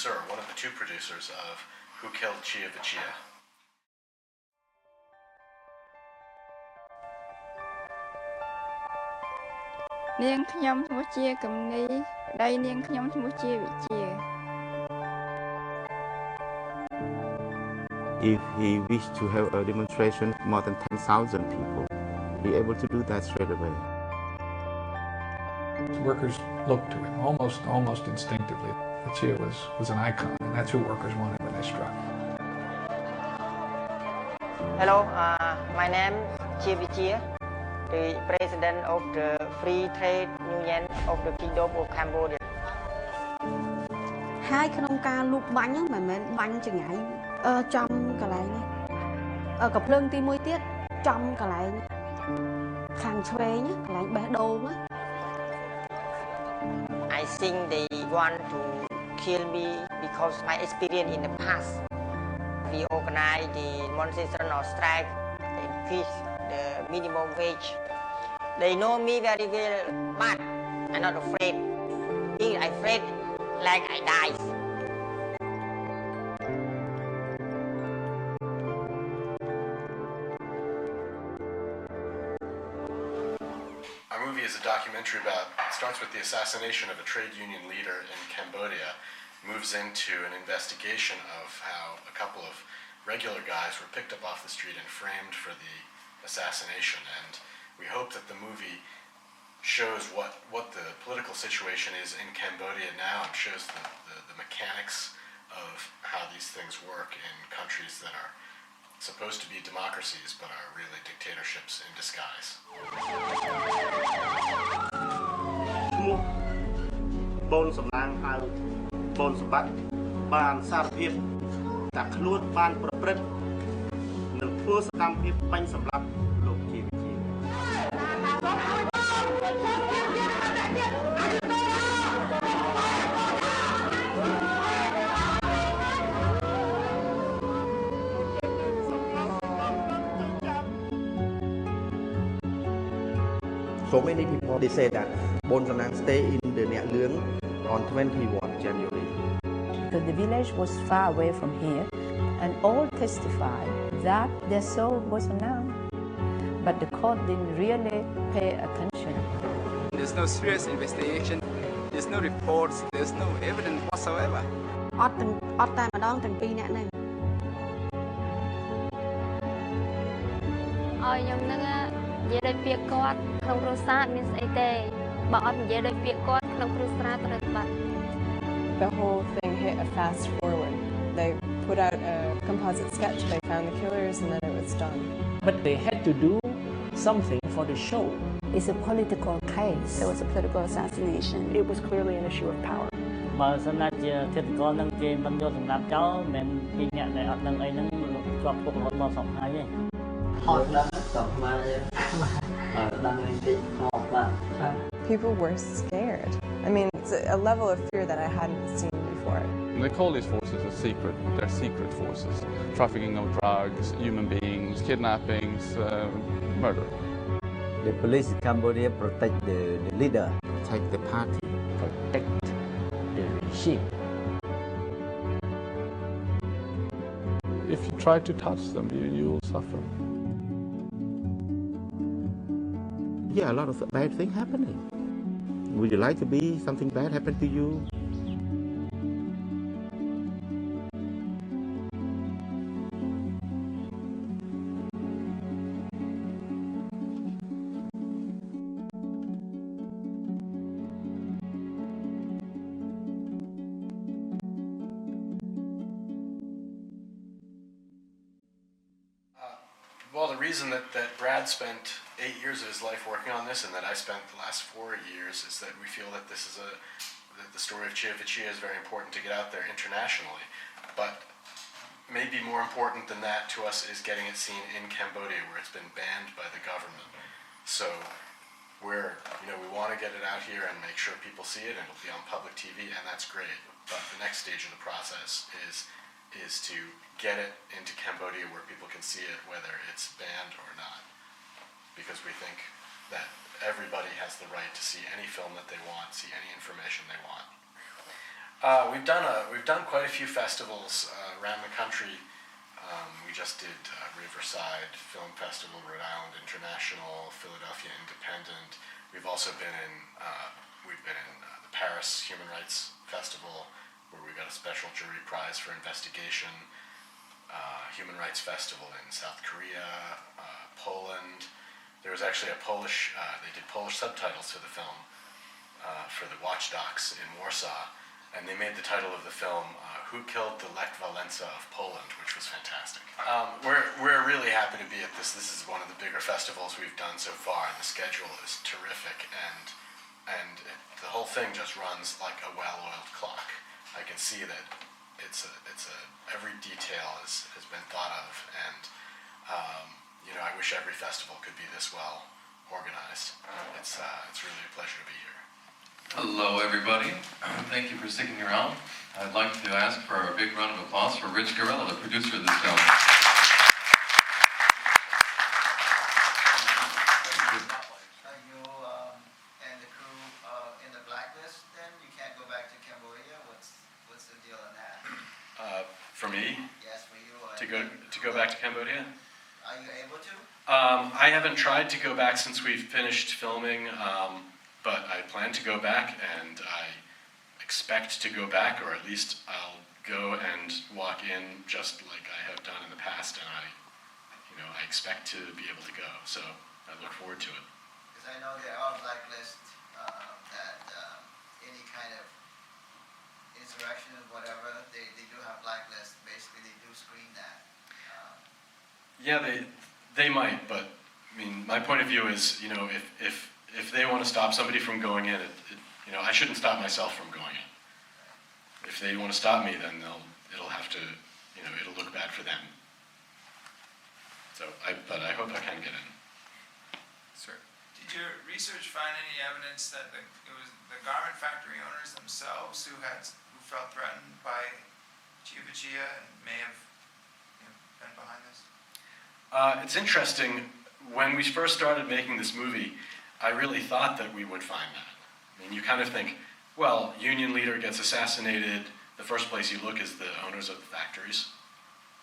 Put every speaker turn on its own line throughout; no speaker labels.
producer, or one of the two producers of Who Killed Chea Vichea.
នាងខ្ញុំឈ្មោះជាកំនីប្តីនាងខ្ញុំឈ្មោះជាវិជា
If he wished to have a demonstration of more than 10,000 people, be able to do that straight away.
Workers looked to him almost instinctively. Chea was an icon, and that's who workers wanted when they struck.
Hello, my name is Chea Vichea, the president of the Free Trade Union of the Kingdom of Cambodia.
ហើយក្នុងការលូកបាញ់មិនមែនបាញ់ចង្អៃចំកន្លែងនេះកំភ្លើងទី1ទៀតចំកន្លែងខាងឆ្វេងកន្លែងបេះដូង
I think they want to kill me because my experience in the past. We organize the demonstration or strike, they increase the minimum wage. They know me very well, but I'm not afraid. Being afraid like I die.
Our movie is a documentary starts with the assassination of a trade union leader in Cambodia, moves into an investigation of how a couple of regular guys were picked up off the street and framed for the assassination. And we hope that the movie shows what the political situation is in Cambodia now, and shows the mechanics of how these things work in countries that are supposed to be democracies but are really dictatorships in disguise.
បូនសំឡាងហៅបូនសម្បត្តិបានសារភាពតែខ្លួនបានប្រព្រឹត្តនឹងធ្វើសកម្មភាពបាញ់សម្លាប់លោកជាវិជា
So many people they say that Bon Sanang stay in the Nea Leung on 21 January.
Because the village was far away from here, and all testified that they saw Bon Sanang, but the court didn't really pay attention.
There's no serious investigation. There's no reports. There's no evidence whatsoever.
អត់តែម្ដងទាំងពីរអ្នកហ្នឹង
ឲ្យខ្ញុំហ្នឹងនិយាយដោយពាក្យគាត់ក្នុងគ្រួសារអត់មានស្អីទេបើអត់និយាយដោយពាក្យគាត់ក្នុងគ្រួសារត្រូវបាត់
The whole thing hit a fast forward. They put out a composite sketch, they found the killers, and then it was done.
But they had to do something for the show.
It's a political case.
It was a political assassination.
It was clearly an issue of power.
បើសិនណាជាធិតករនឹងគេមិនយកសម្រាប់ចោលមិនពីអ្នកដែលអត់នឹងអីហ្នឹងជាប់គុករហូតដល់សពថ្ងៃទេ
People were scared. I mean, it's a level of fear that I hadn't seen before.
They call these forces they're secret forces. Trafficking of drugs, human beings, kidnappings, murder.
The police in Cambodia protect the leader,
protect the party,
protect the regime.
If you try to touch them, you will suffer.
Yeah, a lot of bad things happening. Would you like to be something bad happen to you?
Well, the reason that Brad spent 8 years of his life working on this, and that I spent the last 4 years, is that we feel that this is that the story of Chea Vichea is very important to get out there internationally. But maybe more important than that to us is getting it seen in Cambodia, where it's been banned by the government. So we want to get it out here and make sure people see it, and it'll be on public TV, and that's great. But the next stage of the process is to get it into Cambodia where people can see it, whether it's banned or not. Because we think that everybody has the right to see any film that they want, see any information they want. We've done quite a few festivals around the country. We just did Riverside Film Festival, Rhode Island International, Philadelphia Independent. We've also been in the Paris Human Rights Festival, where we got a special jury prize for investigation. Human Rights Festival in South Korea, Poland. There was actually they did Polish subtitles to the film for the watchdogs in Warsaw, and they made the title of the film Who Killed the Lech Walesa of Poland, which was fantastic. We're really happy to be at this. This is one of the bigger festivals we've done so far. The schedule is terrific, and the whole thing just runs like a well-oiled clock. I can see that every detail has been thought of, and I wish every festival could be this well organized. It's really a pleasure to be here.
Hello, everybody. Thank you for sticking around. I'd like to ask for a big round of applause for Rich Garella, the producer of this film.
And the crew in the blacklist, then you can't go back to Cambodia. What's the deal on that?
For me?
Yes, for you.
To go back to Cambodia?
Are you able to?
I haven't tried to go back since we've finished filming, but I plan to go back, and I expect to go back, or at least I'll go and walk in just like I have done in the past, and I expect to be able to go. So I look forward to it.
Because I know there are blacklists that any kind of insurrection or whatever, they do have blacklists. Basically, they do screen that.
Yeah, they might, but I mean, my point of view is, if they want to stop somebody from going in, I shouldn't stop myself from going in. If they want to stop me, then it'll have to, it'll look bad for them. So, but I hope I can get in.
Sir, did your research find any evidence that it was the garment factory owners themselves who felt threatened by Chea Vichea and may have been behind this?
It's interesting. When we first started making this movie, I really thought that we would find that. I mean, you kind of think, well, union leader gets assassinated. The first place you look is the owners of the factories.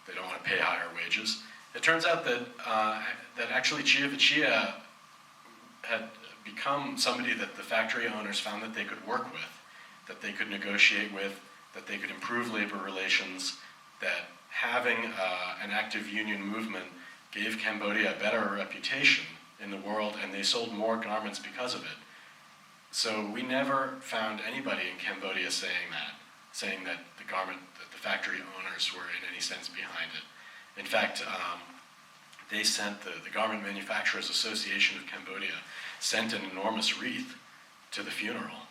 They don't want to pay higher wages. It turns out that actually Chea Vichea had become somebody that the factory owners found that they could work with, that they could negotiate with, that they could improve labor relations, that having an active union movement gave Cambodia a better reputation in the world, and they sold more garments because of it. So we never found anybody in Cambodia saying that the factory owners were in any sense behind it. In fact, they sent the Garment Manufacturers Association of Cambodia sent an enormous wreath to the funeral,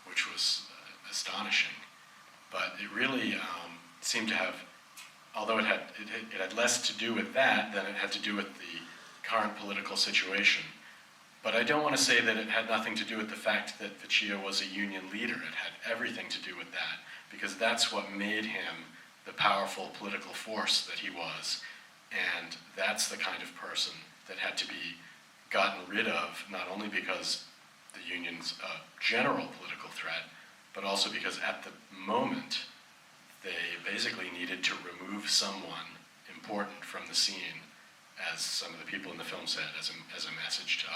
which was astonishing. But it really seemed to have, although it had less to do with that than it had to do with the current political situation. But I don't want to say that it had nothing to do with the fact that Vichea was a union leader. It had everything to do with that, because that's what made him the powerful political force that he was. And that's the kind of person that had to be gotten rid of, not only because the union's a general political threat, but also because at the moment, they basically needed to remove someone important from the scene, as some of the people in the film said, as a message to